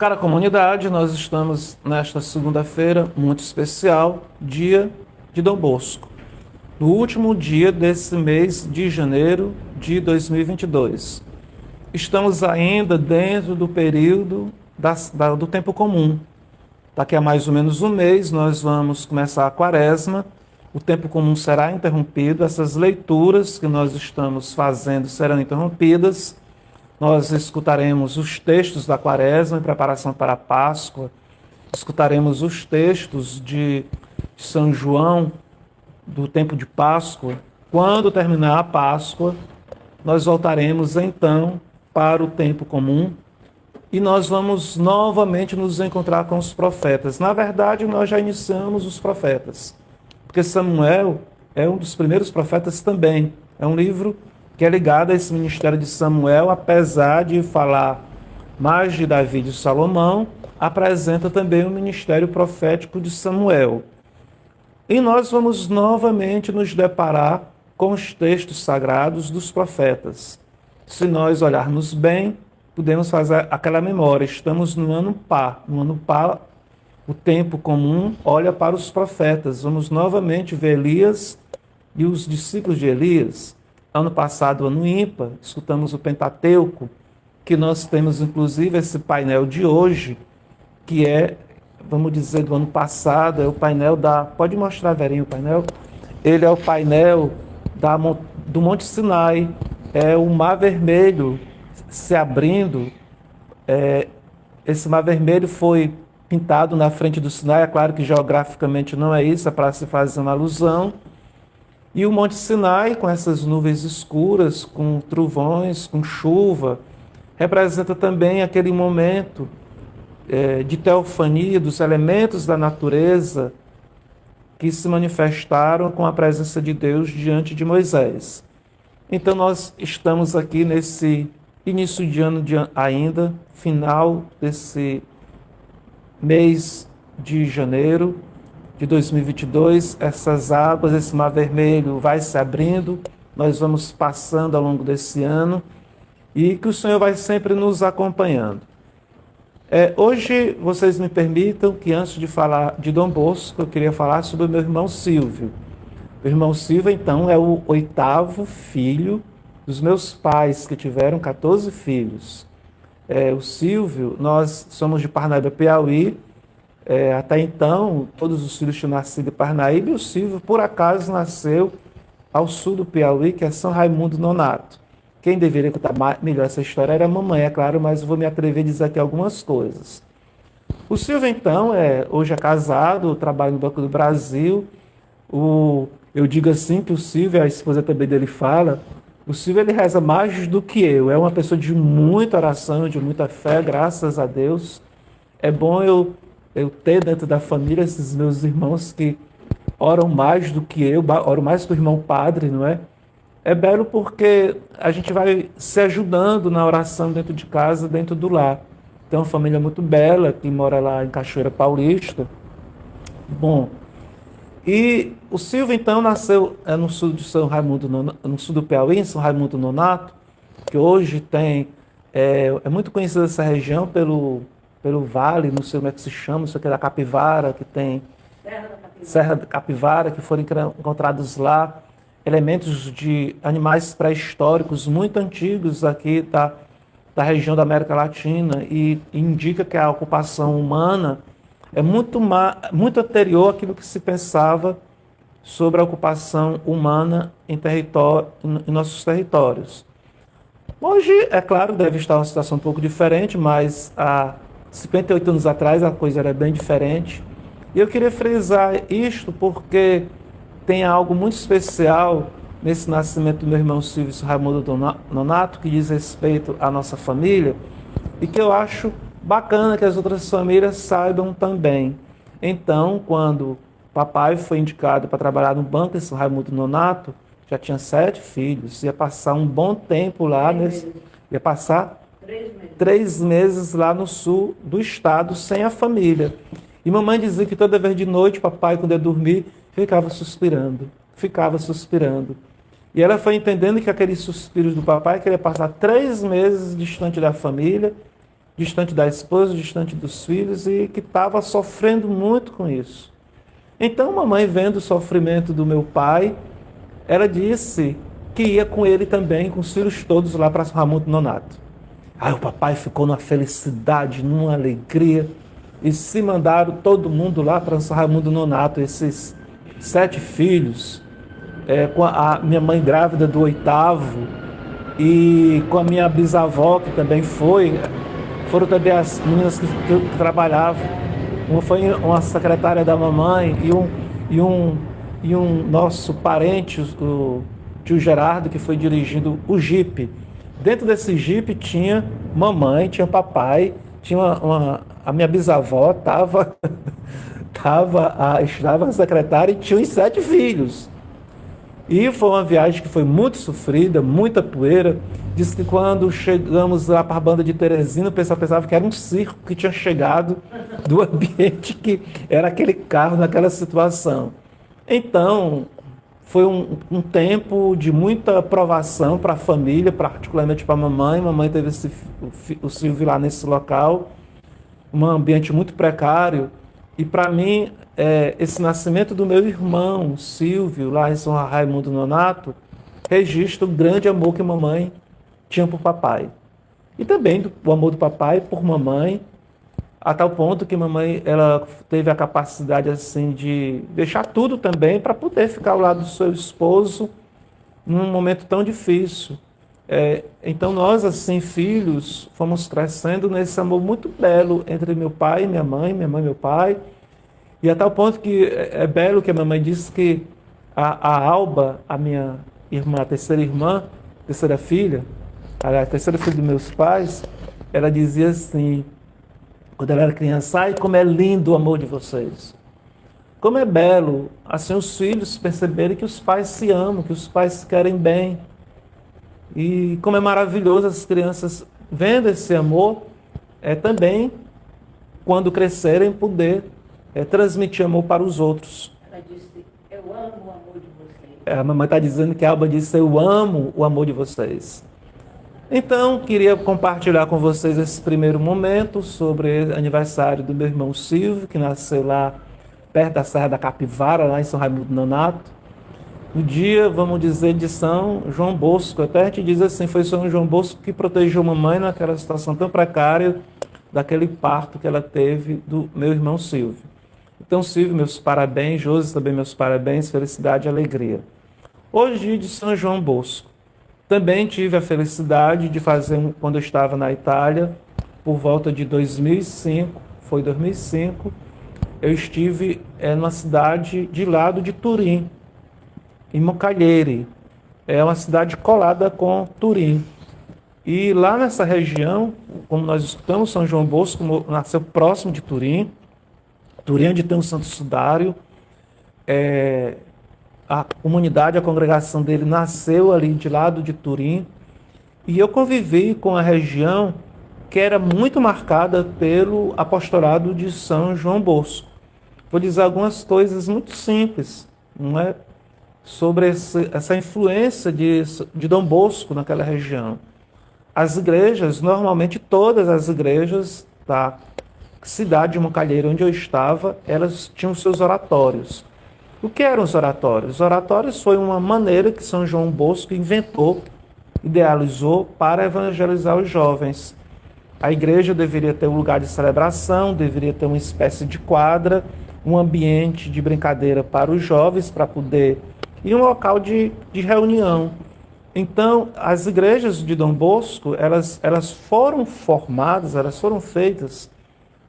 Cara comunidade, nós estamos nesta segunda-feira muito especial, dia de Dom Bosco, no último dia desse mês de janeiro de 2022. Estamos ainda dentro do período do tempo comum. Daqui a mais ou menos um mês nós vamos começar a quaresma, o tempo comum será interrompido, essas leituras que nós estamos fazendo serão interrompidas. Nós escutaremos os textos da quaresma em preparação para a Páscoa, escutaremos os textos de São João, do tempo de Páscoa. Quando terminar a Páscoa, nós voltaremos então para o tempo comum e nós vamos novamente nos encontrar com os profetas. Na verdade, nós já iniciamos os profetas, porque Samuel é um dos primeiros profetas também. É um livro que é ligado a esse ministério de Samuel, apesar de falar mais de Davi e de Salomão, apresenta também o ministério profético de Samuel. E nós vamos novamente nos deparar com os textos sagrados dos profetas. Se nós olharmos bem, podemos fazer aquela memória. Estamos no ano par. No ano par, o tempo comum olha para os profetas. Vamos novamente ver Elias e os discípulos de Elias. Ano passado, ano ímpar, escutamos o Pentateuco, que nós temos inclusive esse painel de hoje, que é, vamos dizer, do ano passado, é o painel da... Pode mostrar, Verinho, o painel? Ele é o painel do Monte Sinai, é o Mar Vermelho se abrindo. Esse Mar Vermelho foi pintado na frente do Sinai, é claro que geograficamente não é isso, é para se fazer uma alusão. E o Monte Sinai, com essas nuvens escuras, com trovões, com chuva, representa também aquele momento de teofania dos elementos da natureza que se manifestaram com a presença de Deus diante de Moisés. Então nós estamos aqui nesse início de ano ainda, final desse mês de janeiro de 2022, essas águas, esse Mar Vermelho vai se abrindo, nós vamos passando ao longo desse ano e que o Senhor vai sempre nos acompanhando. Hoje, vocês me permitam que antes de falar de Dom Bosco, eu queria falar sobre o meu irmão Silvio. O irmão Silvio, então, é o 8º filho dos meus pais, que tiveram 14 filhos. O Silvio, nós somos de Parnaíba, Piauí. Até então, todos os filhos tinham nascido em Parnaíba e o Silvio, por acaso, nasceu ao sul do Piauí, que é São Raimundo Nonato. Quem deveria contar melhor essa história era a mamãe, é claro, mas eu vou me atrever a dizer aqui algumas coisas. O Silvio, então, hoje é casado, trabalha no Banco do Brasil. Eu digo assim que o Silvio, a esposa também dele fala, o Silvio ele reza mais do que eu. É uma pessoa de muita oração, de muita fé, graças a Deus. É bom eu ter dentro da família esses meus irmãos que oram mais do que eu, oram mais que o irmão padre, não é? É belo porque a gente vai se ajudando na oração dentro de casa, dentro do lar. Tem uma família muito bela que mora lá em Cachoeira Paulista. Bom, e o Silvio então nasceu no sul de São Raimundo, no sul do Piauí, em São Raimundo Nonato, que hoje tem, é muito conhecida essa região pelo vale, não sei como é que se chama, não sei o que, da Capivara, que tem Serra da Capivara, que foram encontrados lá elementos de animais pré-históricos muito antigos aqui da região da América Latina e indica que a ocupação humana é muito anterior àquilo que se pensava sobre a ocupação humana em nossos territórios. Hoje, é claro, deve estar uma situação um pouco diferente, mas há 58 anos atrás a coisa era bem diferente. E eu queria frisar isto porque tem algo muito especial nesse nascimento do meu irmão Silvio Raimundo Nonato, que diz respeito à nossa família, e que eu acho bacana que as outras famílias saibam também. Então, quando papai foi indicado para trabalhar no banco em São Raimundo Nonato, já tinha 7 filhos, ia passar um bom tempo lá, ia passar 3 meses lá no sul do estado, sem a família. E mamãe dizia que toda vez de noite, papai, quando ia dormir, ficava suspirando. E ela foi entendendo que aqueles suspiros do papai, que ele ia passar 3 meses distante da família, distante da esposa, distante dos filhos, e que estava sofrendo muito com isso. Então, mamãe, vendo o sofrimento do meu pai, ela disse que ia com ele também, com os filhos todos lá para São Raimundo Nonato. Aí o papai ficou numa felicidade, numa alegria, e se mandaram todo mundo lá para São Raimundo Nonato, esses 7 filhos, com a minha mãe grávida do 8º, e com a minha bisavó, que também foram também as meninas que trabalhavam. Uma foi uma secretária da mamãe e um nosso parente, o tio Gerardo, que foi dirigindo o Jeep. Dentro desse Jeep tinha mamãe, tinha papai, tinha a minha bisavó estava a secretária e tinha os 7 filhos. E foi uma viagem que foi muito sofrida, muita poeira. Diz que quando chegamos lá para a banda de Teresina, o pessoal pensava que era um circo que tinha chegado do ambiente que era aquele carro naquela situação. Então, foi um tempo de muita provação para a família, particularmente para a mamãe. Mamãe teve o Silvio lá nesse local, um ambiente muito precário. E para mim, esse nascimento do meu irmão, Silvio, lá em São Raimundo Nonato, registra o grande amor que mamãe tinha por papai. E também o amor do papai por mamãe, a tal ponto que mamãe ela teve a capacidade assim de deixar tudo também para poder ficar ao lado do seu esposo num momento tão difícil. Então nós, assim, filhos, fomos crescendo nesse amor muito belo entre meu pai e minha mãe e meu pai. E a tal ponto que é belo que a mamãe disse que a Alba, a minha irmã, a terceira filha, a terceira filha dos meus pais, ela dizia assim, quando ela era criança: ai, como é lindo o amor de vocês. Como é belo, assim, os filhos perceberem que os pais se amam, que os pais se querem bem. E como é maravilhoso as crianças vendo esse amor, também, quando crescerem, poder transmitir amor para os outros. Ela disse: eu amo o amor de vocês. A mamãe está dizendo que a Alba disse: eu amo o amor de vocês. Então, queria compartilhar com vocês esse primeiro momento sobre o aniversário do meu irmão Silvio, que nasceu lá perto da Serra da Capivara, lá em São Raimundo Nonato. No dia, vamos dizer, de São João Bosco. Até a gente diz assim, foi São João Bosco que protegeu a mamãe naquela situação tão precária, daquele parto que ela teve do meu irmão Silvio. Então, Silvio, meus parabéns. Josi, também meus parabéns. Felicidade e alegria. Hoje, dia de São João Bosco. Também tive a felicidade de fazer, quando eu estava na Itália, por volta de 2005, foi 2005, eu estive numa cidade de lado de Turim, em Moncalieri. É uma cidade colada com Turim. E lá nessa região, como nós escutamos, São João Bosco nasceu próximo de Turim. Turim, onde tem o Santo Sudário. A comunidade, a congregação dele nasceu ali de lado de Turim. E eu convivi com a região que era muito marcada pelo apostolado de São João Bosco. Vou dizer algumas coisas muito simples, não é? Sobre essa influência de Dom Bosco naquela região. As igrejas, normalmente todas as igrejas da cidade de Moncalieri, onde eu estava, elas tinham seus oratórios. O que eram os oratórios? Os oratórios foi uma maneira que São João Bosco inventou, idealizou para evangelizar os jovens. A igreja deveria ter um lugar de celebração, deveria ter uma espécie de quadra, um ambiente de brincadeira para os jovens, para poder... e um local de reunião. Então, as igrejas de Dom Bosco, elas foram formadas, elas foram feitas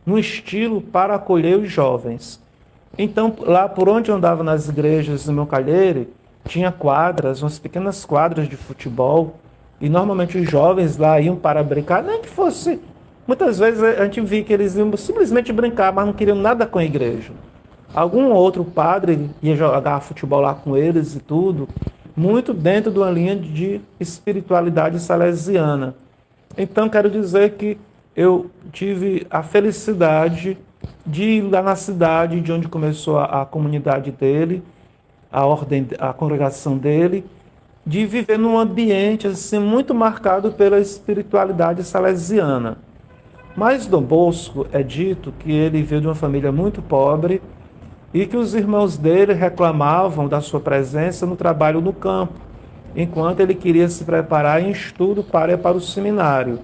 num estilo para acolher os jovens. Então, lá por onde eu andava nas igrejas de Moncalieri, tinha quadras, umas pequenas quadras de futebol, e normalmente os jovens lá iam para brincar, nem que fosse... Muitas vezes a gente via que eles iam simplesmente brincar, mas não queriam nada com a igreja. Algum outro padre ia jogar futebol lá com eles e tudo, muito dentro de uma linha de espiritualidade salesiana. Então, quero dizer que eu tive a felicidade de ir lá na cidade de onde começou a comunidade dele, a congregação dele, de viver num ambiente assim, muito marcado pela espiritualidade salesiana. Mas Dom Bosco é dito que ele veio de uma família muito pobre e que os irmãos dele reclamavam da sua presença no trabalho no campo, enquanto ele queria se preparar em estudo para ir para o seminário.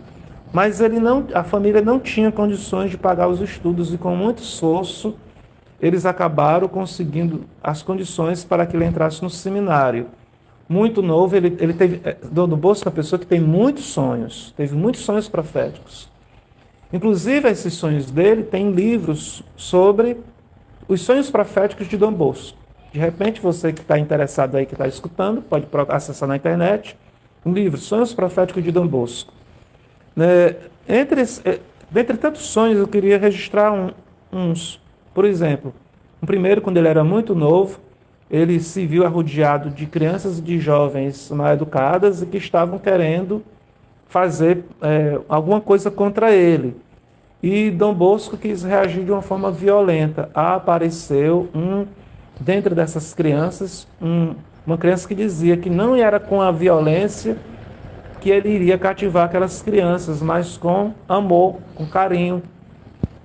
Mas a família não tinha condições de pagar os estudos e com muito esforço eles acabaram conseguindo as condições para que ele entrasse no seminário. Muito novo, ele teve, Dom Bosco é uma pessoa que tem muitos sonhos, teve muitos sonhos proféticos. Inclusive, esses sonhos dele têm livros sobre os sonhos proféticos de Dom Bosco. De repente, você que está interessado aí, que está escutando, pode acessar na internet um livro, Sonhos Proféticos de Dom Bosco. Dentre tantos sonhos, eu queria registrar uns. Por exemplo, um primeiro, quando ele era muito novo, ele se viu arrodeado de crianças e de jovens mal educadas e que estavam querendo fazer alguma coisa contra ele. E Dom Bosco quis reagir de uma forma violenta. Apareceu dentro dessas crianças, uma criança que dizia que não era com a violência que ele iria cativar aquelas crianças, mas com amor, com carinho.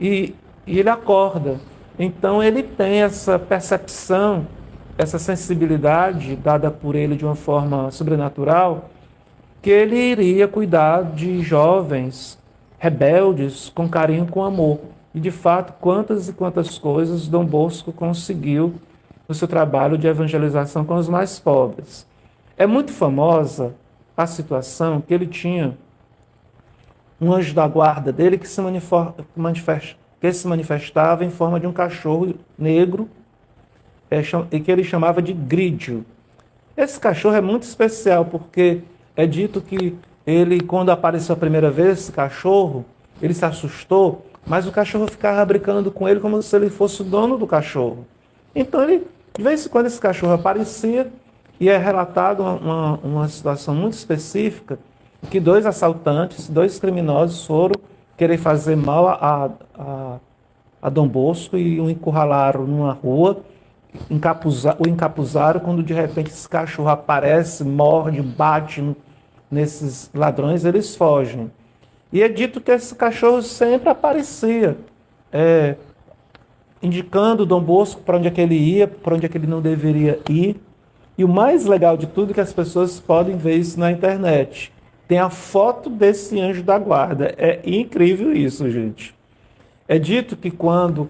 E ele acorda. Então ele tem essa percepção, essa sensibilidade dada por ele de uma forma sobrenatural, que ele iria cuidar de jovens rebeldes com carinho, com amor. E de fato, quantas e quantas coisas Dom Bosco conseguiu no seu trabalho de evangelização com os mais pobres. É muito famosa a situação que ele tinha um anjo da guarda dele que se manifestava em forma de um cachorro negro e que ele chamava de Grídio. Esse cachorro é muito especial porque é dito que ele, quando apareceu a primeira vez, esse cachorro, ele se assustou, mas o cachorro ficava brincando com ele como se ele fosse o dono do cachorro. Então, de vez em quando, esse cachorro aparecia e é relatado uma situação muito específica que dois assaltantes, dois criminosos foram querer fazer mal a Dom Bosco e o encurralaram numa rua, o encapuzaram, quando de repente esse cachorro aparece, morde, bate nesses ladrões, eles fogem. E é dito que esse cachorro sempre aparecia, indicando Dom Bosco para onde é que ele ia, para onde é que ele não deveria ir. E o mais legal de tudo é que as pessoas podem ver isso na internet. Tem a foto desse anjo da guarda. É incrível isso, gente. É dito que quando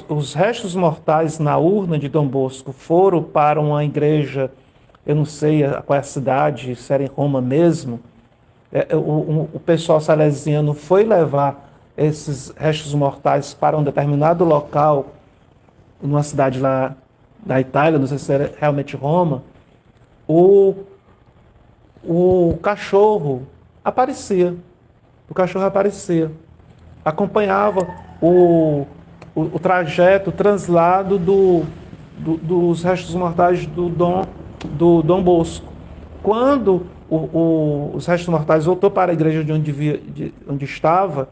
os restos mortais na urna de Dom Bosco foram para uma igreja, eu não sei qual é a cidade, se era em Roma mesmo, o pessoal salesiano foi levar esses restos mortais para um determinado local, numa cidade lá da Itália, não sei se era realmente Roma, o cachorro aparecia. O cachorro aparecia. Acompanhava o trajeto, o translado dos restos mortais do Dom Bosco. Quando os restos mortais voltou para a igreja de onde estava,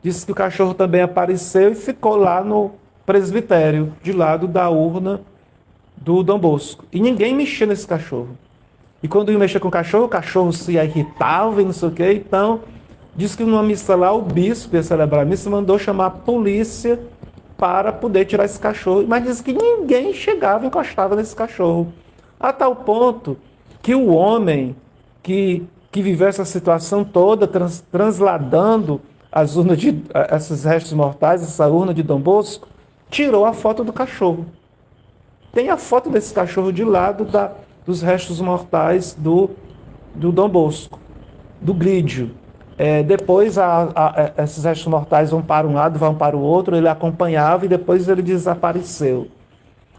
disse que o cachorro também apareceu e ficou lá no presbitério, de lado da urna do Dom Bosco. E ninguém mexia nesse cachorro. E quando ia mexer com o cachorro se irritava e não sei o quê. Então, diz que numa missa lá, o bispo ia celebrar a missa, mandou chamar a polícia para poder tirar esse cachorro. Mas diz que ninguém chegava e encostava nesse cachorro. A tal ponto que o homem que viveu essa situação toda, transladando esses restos mortais, essa urna de Dom Bosco, tirou a foto do cachorro. Tem a foto desse cachorro de lado dos restos mortais do Dom Bosco, do Grídio. Depois esses restos mortais vão para um lado, vão para o outro, ele acompanhava e depois ele desapareceu.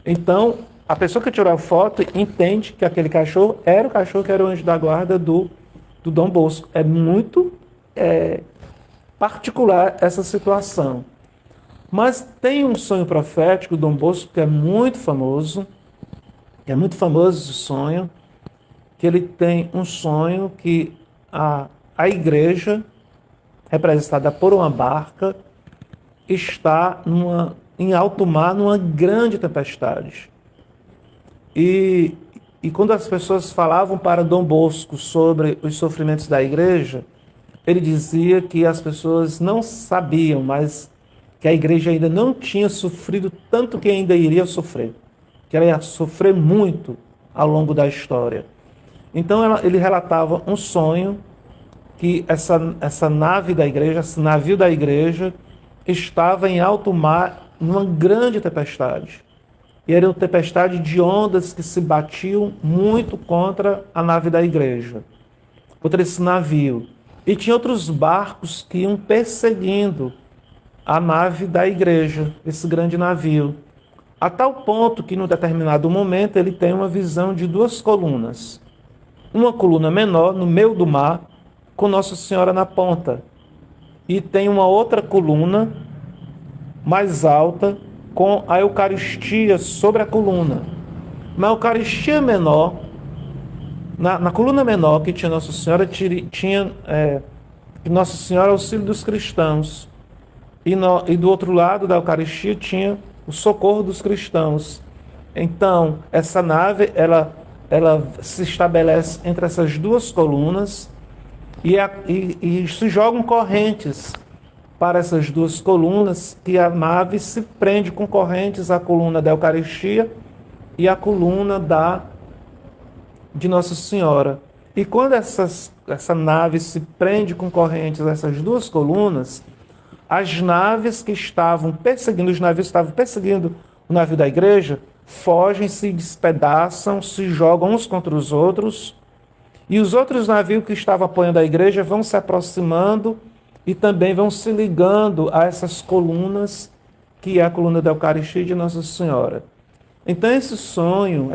Então, a pessoa que tirou a foto entende que aquele cachorro era o cachorro que era o anjo da guarda do Dom Bosco. É muito particular essa situação. Mas tem um sonho profético do Dom Bosco que é muito famoso esse sonho, que ele tem um sonho que a igreja, representada por uma barca, está em alto mar, numa grande tempestade. E quando as pessoas falavam para Dom Bosco sobre os sofrimentos da igreja, ele dizia que as pessoas não sabiam, mas que a igreja ainda não tinha sofrido tanto que ainda iria sofrer, que ela ia sofrer muito ao longo da história. Então ele relatava um sonho que essa nave da igreja, esse navio da igreja, estava em alto mar numa grande tempestade. E era uma tempestade de ondas que se batiam muito contra a nave da igreja, contra esse navio. E tinha outros barcos que iam perseguindo a nave da igreja, esse grande navio. A tal ponto que, num determinado momento, ele tem uma visão de duas colunas. Uma coluna menor, no meio do mar, com Nossa Senhora na ponta. E tem uma outra coluna mais alta, com a Eucaristia sobre a coluna. Na Eucaristia menor, na coluna menor que tinha Nossa Senhora, tinha Nossa Senhora auxílio dos cristãos. E do outro lado da Eucaristia tinha o socorro dos cristãos. Então, essa nave, ela se estabelece entre essas duas colunas e se jogam correntes para essas duas colunas, que a nave se prende com correntes à coluna da Eucaristia e à coluna de Nossa Senhora. E quando essa nave se prende com correntes a essas duas colunas, as navios que estavam perseguindo o navio da igreja, fogem, se despedaçam, se jogam uns contra os outros, e os outros navios que estavam apoiando a igreja vão se aproximando e também vão se ligando a essas colunas, que é a coluna da Eucaristia de Nossa Senhora. Então esse sonho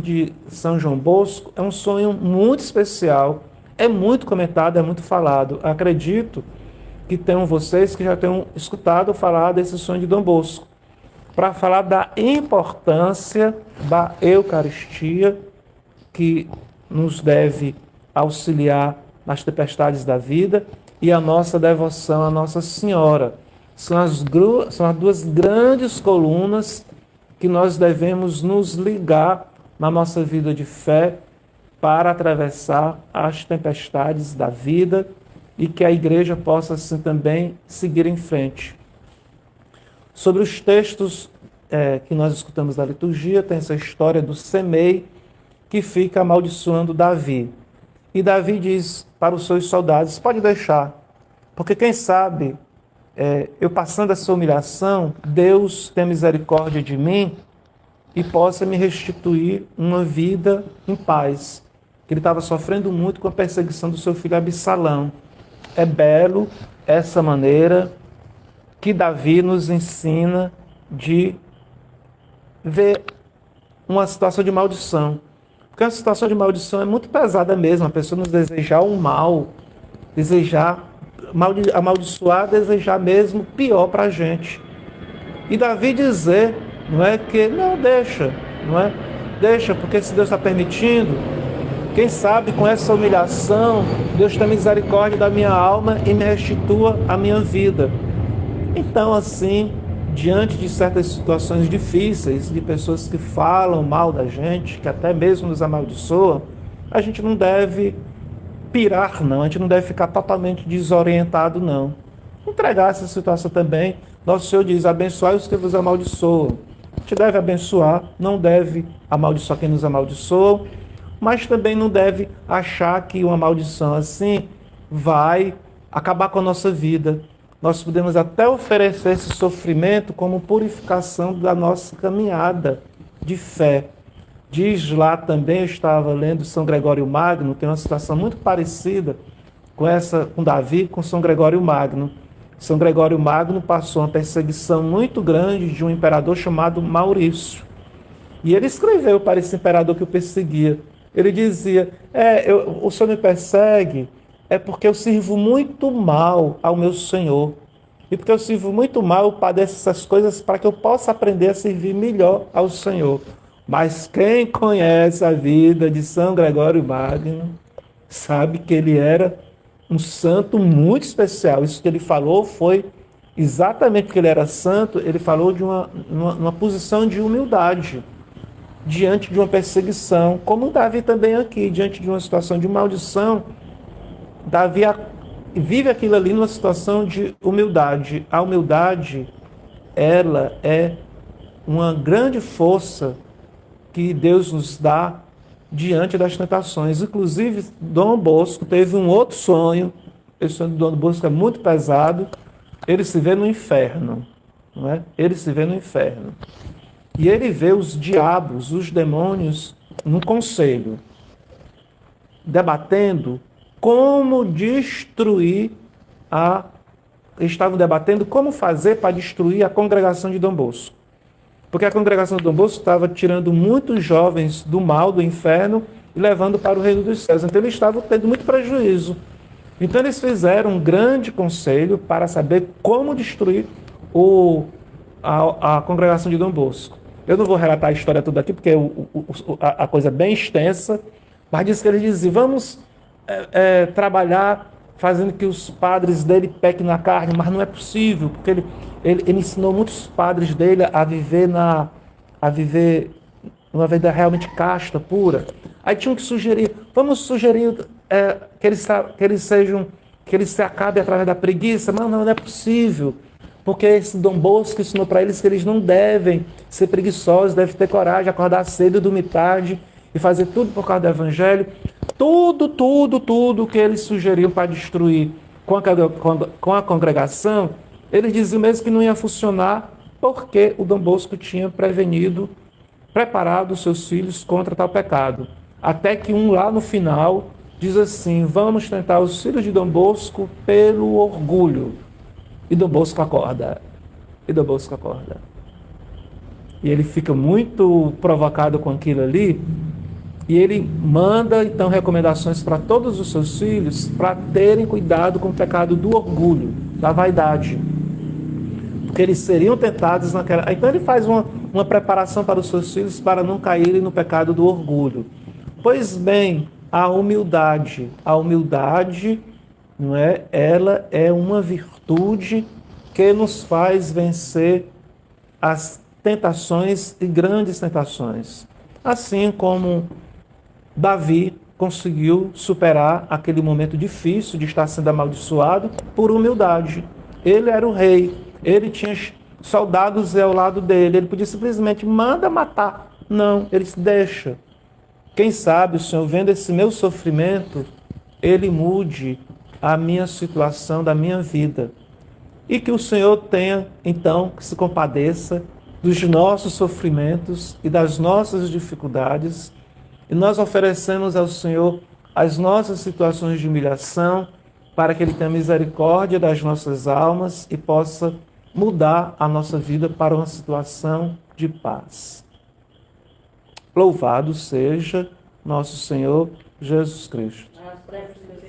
de São João Bosco é um sonho muito especial, é muito comentado, é muito falado. Acredito que tenham vocês que já tenham escutado falar desse sonho de Dom Bosco, para falar da importância da Eucaristia, que nos deve auxiliar nas tempestades da vida, e a nossa devoção à Nossa Senhora. São as duas grandes colunas que nós devemos nos ligar na nossa vida de fé para atravessar as tempestades da vida e que a igreja possa assim também seguir em frente. Sobre os textos que nós escutamos da liturgia, tem essa história do Semei que fica amaldiçoando Davi. E Davi diz para os seus soldados: pode deixar, porque quem sabe, eu passando essa humilhação, Deus tem misericórdia de mim e possa me restituir uma vida em paz. Que ele estava sofrendo muito com a perseguição do seu filho Absalão. É belo essa maneira que Davi nos ensina de ver uma situação de maldição. Porque a situação de maldição é muito pesada mesmo. A pessoa nos desejar um mal, amaldiçoar, desejar mesmo pior para a gente. E Davi dizer, não é que, não, deixa, não é? Deixa, porque se Deus está permitindo, quem sabe com essa humilhação, Deus tem misericórdia da minha alma e me restitua a minha vida. Então, assim, diante de certas situações difíceis, de pessoas que falam mal da gente, que até mesmo nos amaldiçoam, a gente não deve pirar, não. A gente não deve ficar totalmente desorientado, não. Entregar essa situação também. Nosso Senhor diz: abençoai os que vos amaldiçoam. A gente deve abençoar, não deve amaldiçoar quem nos amaldiçoa, mas também não deve achar que uma maldição assim vai acabar com a nossa vida. Nós podemos até oferecer esse sofrimento como purificação da nossa caminhada de fé. Diz lá também, eu estava lendo São Gregório Magno, tem uma situação muito parecida com Davi, com São Gregório Magno. São Gregório Magno passou uma perseguição muito grande de um imperador chamado Maurício. E ele escreveu para esse imperador que o perseguia. Ele dizia: o senhor me persegue, é porque eu sirvo muito mal ao meu Senhor. E porque eu sirvo muito mal, eu padeço essas coisas para que eu possa aprender a servir melhor ao Senhor. Mas quem conhece a vida de São Gregório Magno sabe que ele era um santo muito especial. Isso que ele falou foi exatamente porque ele era santo. Ele falou de uma posição de humildade diante de uma perseguição, como Davi também aqui, diante de uma situação de maldição. Davi vive aquilo ali numa situação de humildade. A humildade, ela é uma grande força que Deus nos dá diante das tentações. Inclusive, Dom Bosco teve um outro sonho. Esse sonho de Dom Bosco é muito pesado. Ele se vê no inferno, não é? Ele se vê no inferno. E ele vê os diabos, os demônios, num conselho, debatendo como destruir a... Estavam debatendo como fazer para destruir a congregação de Dom Bosco. Porque a congregação de Dom Bosco estava tirando muitos jovens do mal, do inferno, e levando para o reino dos céus. Então eles estavam tendo muito prejuízo. Então eles fizeram um grande conselho para saber como destruir a congregação de Dom Bosco. Eu não vou relatar a história toda aqui, porque a coisa é bem extensa, mas diz que eles diziam, vamos trabalhar fazendo que os padres dele pequem na carne, mas não é possível, porque ele ensinou muitos padres dele a viver uma vida realmente casta, pura. Aí tinham que sugerir, vamos sugerir que eles se acabem através da preguiça, mas não é possível, porque esse Dom Bosco ensinou para eles que eles não devem ser preguiçosos, devem ter coragem, acordar cedo e dormir tarde, e fazer tudo por causa do Evangelho. Tudo que eles sugeriam para destruir com a congregação, eles diziam mesmo que não ia funcionar, porque o Dom Bosco tinha preparado os seus filhos contra tal pecado. Até que um lá no final diz assim, vamos tentar os filhos de Dom Bosco pelo orgulho. E Dom Bosco acorda. E ele fica muito provocado com aquilo ali, e ele manda, então, recomendações para todos os seus filhos para terem cuidado com o pecado do orgulho, da vaidade. Porque eles seriam tentados naquela... Então ele faz uma preparação para os seus filhos para não caírem no pecado do orgulho. Pois bem, a humildade, não é? Ela é uma virtude que nos faz vencer as tentações e grandes tentações. Assim como Davi conseguiu superar aquele momento difícil de estar sendo amaldiçoado por humildade. Ele era o rei, ele tinha soldados ao lado dele, ele podia simplesmente manda matar. Não, ele se deixa. Quem sabe o Senhor, vendo esse meu sofrimento, ele mude a minha situação da minha vida. E que o Senhor tenha, então, que se compadeça dos nossos sofrimentos e das nossas dificuldades. E nós oferecemos ao Senhor as nossas situações de humilhação, para que Ele tenha misericórdia das nossas almas e possa mudar a nossa vida para uma situação de paz. Louvado seja nosso Senhor Jesus Cristo. As preces do